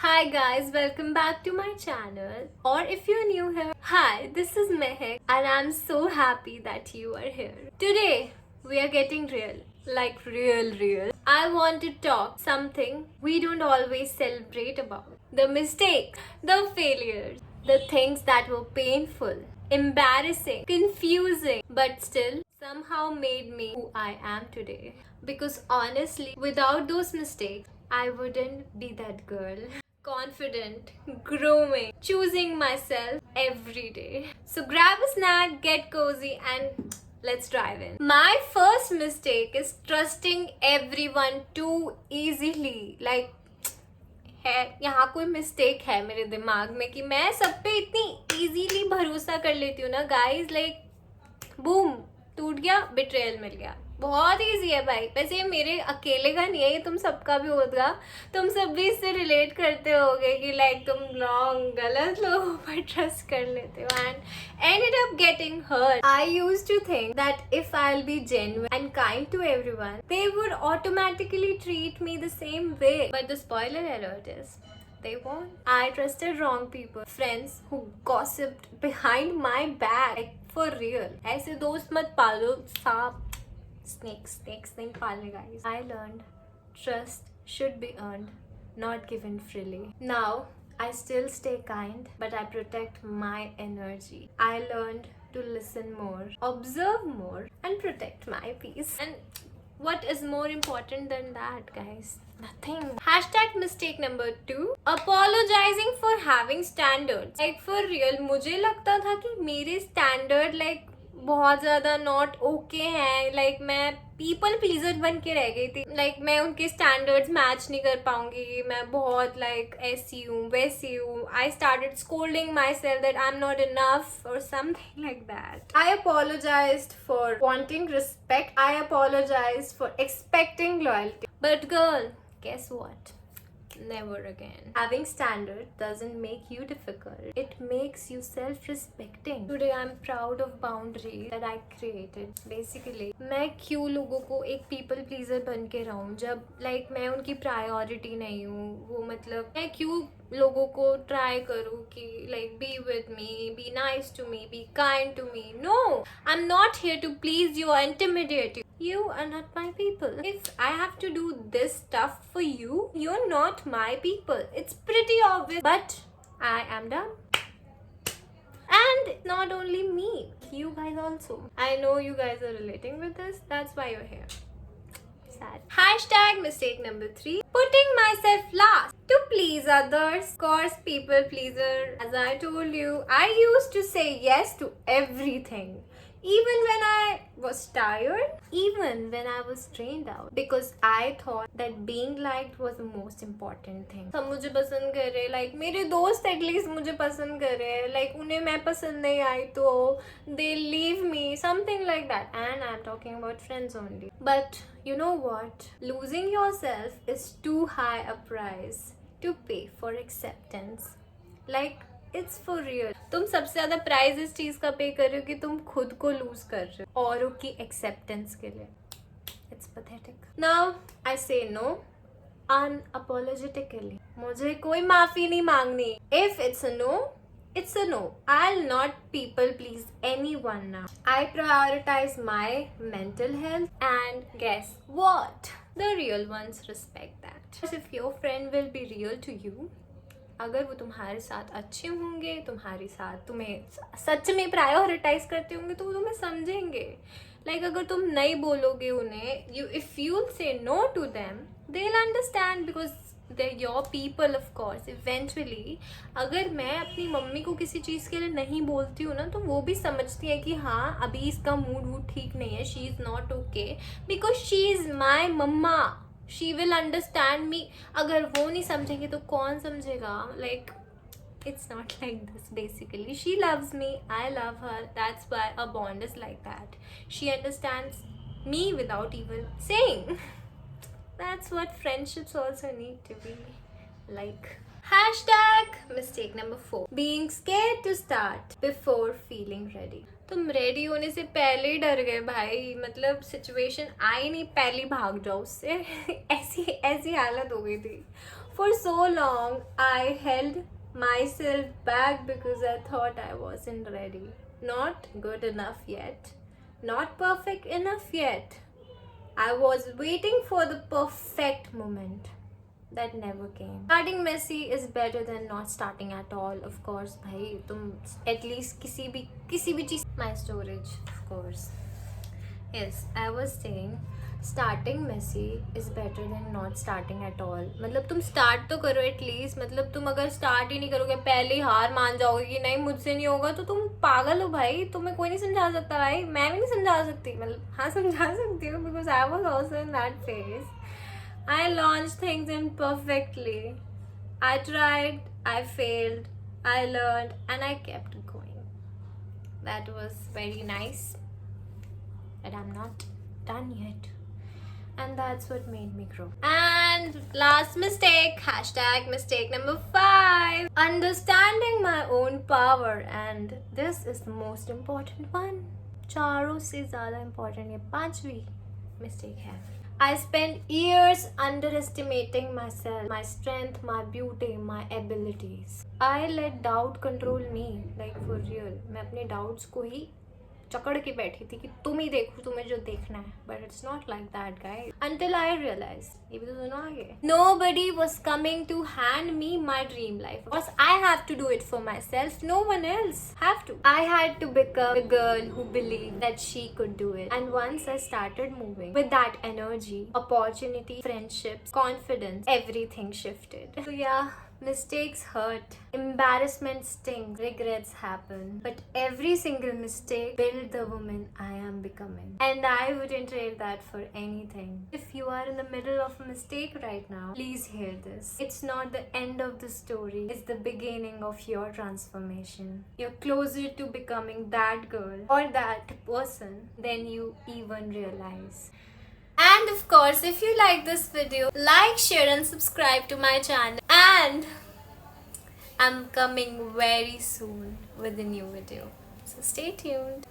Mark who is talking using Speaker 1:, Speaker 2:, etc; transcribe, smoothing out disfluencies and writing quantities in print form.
Speaker 1: Hi guys, welcome back to my channel. Or if you're new here, hi, this is Mehak and I'm so happy that you are here. Today, we are getting real. Like real. I want to talk something we don't always celebrate about. The mistakes, the failures, the things that were painful, embarrassing, confusing, but still somehow made me who I am today. Because honestly, without those mistakes, I wouldn't be that girl. Confident, growing, choosing myself every day. So grab a snack, get cozy, and let's dive in. My first mistake is trusting everyone too easily. Like, है यहाँ कोई mistake है मेरे दिमाग में कि मैं सब पे इतनी इजीली भरोसा कर लेती हूँ ना गाइस. लाइक बूम, टूट गया, बिट्रेयल मिल गया. बहुत इजी है भाई. वैसे ये मेरे अकेले का नहीं है, ये तुम सबका भी होगा. तुम सब भी इससे रिलेट करते होगे कि लाइक तुम रॉन्ग, गलत लोगों पर ट्रस्ट कर लेते हो and ended up getting hurt. I used to think that if I'll be genuine and kind to everyone, they would automatically treat me the same way. But the spoiler alert is they won't. I trusted wrong people. Friends who gossiped behind my back. Like, for real. ऐसे दोस्त मत पालो. सांप, snakes नहीं पालने guys. I learned trust should be earned, not given freely. Now, I still stay kind, but I protect my energy. I learned to listen more, observe more, and protect my peace. And what is more important than that, guys? Nothing. Hashtag mistake number 2. Apologizing for having standards. Like for real, मुझे लगता था कि मेरे standard like बहुत ज़्यादा not okay हैं. Like मैं people pleaser बन के रह गई थी. लाइक मैं उनके स्टैंडर्ड्स मैच नहीं कर पाऊंगी. मैं बहुत लाइक ऐसी हूँ वैसी हूँ. I started scolding myself that I am not enough और something like that. I apologized for wanting respect. I apologized for expecting loyalty. But girl, guess what? Never again. Having standard doesn't make you difficult. It makes you self-respecting. Today I'm proud of boundaries that I created. Basically, मैं क्यों लोगों को एक people pleaser बन के रहूं जब like मैं उनकी priority नहीं हूँ. वो मतलब मैं क्यों लोगों को try करूँ कि like be with me, be nice to me, be kind to me. No, I'm not here to please you or intimidate you. You are not my people. If I have to do this stuff for you, you're not my people. It's pretty obvious, but I am done. And not only me, you guys also. I know you guys are relating with this. That's why you're here. Sad. Hashtag mistake number 3. Putting myself last to please others. Of course, people pleaser. As I told you, I used to say yes to everything. Even when I was tired, even when I was drained out, because I thought that being liked was the most important thing. सब मुझे पसंद कर रहे, like मेरे दोस्त at least मुझे पसंद कर रहे हैं, like उन्हें मैं पसंद नहीं आई तो they leave me, something like that. And I'm talking about friends only. But you know what? Losing yourself is too high a price to pay for acceptance. Like, it's for real. तुम सबसे ज्यादा price इस चीज का पे कर रहे हो कि तुम खुद को लूज कर रहे हो औरों की एक्सेप्टेंस के लिए. It's pathetic. नाउ आई से नो अनअपोलोजेटिकली. मुझे कोई माफी नहीं मांगनी. If it's a no, it's a no. I'll not people please anyone now. I prioritize my mental health, and guess what? The real ones respect that. If your friend will be real to you, अगर वो तुम्हारे साथ अच्छे होंगे, तुम्हारे साथ तुम्हें सच में प्रायोरिटाइज करते होंगे तो वो तुम्हें समझेंगे. लाइक अगर तुम नहीं बोलोगे उन्हें, you if you say no to them, they will understand because they your people. Of course eventually अगर मैं अपनी मम्मी को किसी चीज़ के लिए नहीं बोलती हूँ ना, तो वो भी समझती है कि हाँ अभी इसका मूड वूड ठीक नहीं है, she is not okay, because she is my mama. She will understand me. अगर वो नहीं समझेंगे तो कौन समझेगा? Like, it's not like this basically. She loves me, I love her. That's why a bond is like that. She understands me without even saying. That's what friendships also need to be like. Hashtag mistake number 4. Being scared to start before feeling ready. तुम ready होने से पहले ही डर गए भाई. मतलब situation आई नहीं, पहले भाग जाओ उससे. ऐसी हालत हो गई थी. For so long, I held myself back because I thought I wasn't ready. Not good enough yet. Not perfect enough yet. I was waiting for the perfect moment that never came. Starting messy is better than not starting at all. Of course, भाई तुम at least किसी भी चीज. My storage, of course. Yes, I was saying starting messy is better than not starting at all. मतलब तुम start तो करो at least. मतलब तुम अगर start ही नहीं करोगे, पहले ही हार मान जाओगे कि नहीं मुझसे नहीं होगा, तो तुम पागल हो भाई. तुम्हें कोई नहीं समझा सकता भाई, मैं भी नहीं समझा सकती. मतलब हाँ समझा सकती हूँ because I was also in that phase. I launched things imperfectly. I tried, I failed, I learned, and I kept going. That was very nice. But I'm not done yet. And that's what made me grow. And last mistake, hashtag mistake number 5. Understanding my own power. And this is the most important one. चारों से ज़्यादा important ये पांचवी mistake है. I spent years underestimating myself, my strength, my beauty, my abilities. I let doubt control me, like for real. मैं अपने doubts को ही चकड़ के बैठी थी कि तुम ही देखो, तुम्हें जो देखना है. But it's not like that, guys. Until I realized, ये भी तो सुनो आगे. Nobody was coming to hand me my dream life. Because I have to do it for myself. No one else have to. I had to become the girl who believed that she could do it. And once I started moving with that energy, opportunity, friendships, confidence, everything shifted. So yeah. Mistakes hurt, embarrassment stings, regrets happen, but every single mistake built the woman I am becoming. And I wouldn't trade that for anything. If you are in the middle of a mistake right now, please hear this. It's not the end of the story, it's the beginning of your transformation. You're closer to becoming that girl or that person than you even realize. And of course, if you like this video, like, share and subscribe to my channel. And I'm coming very soon with a new video. So stay tuned.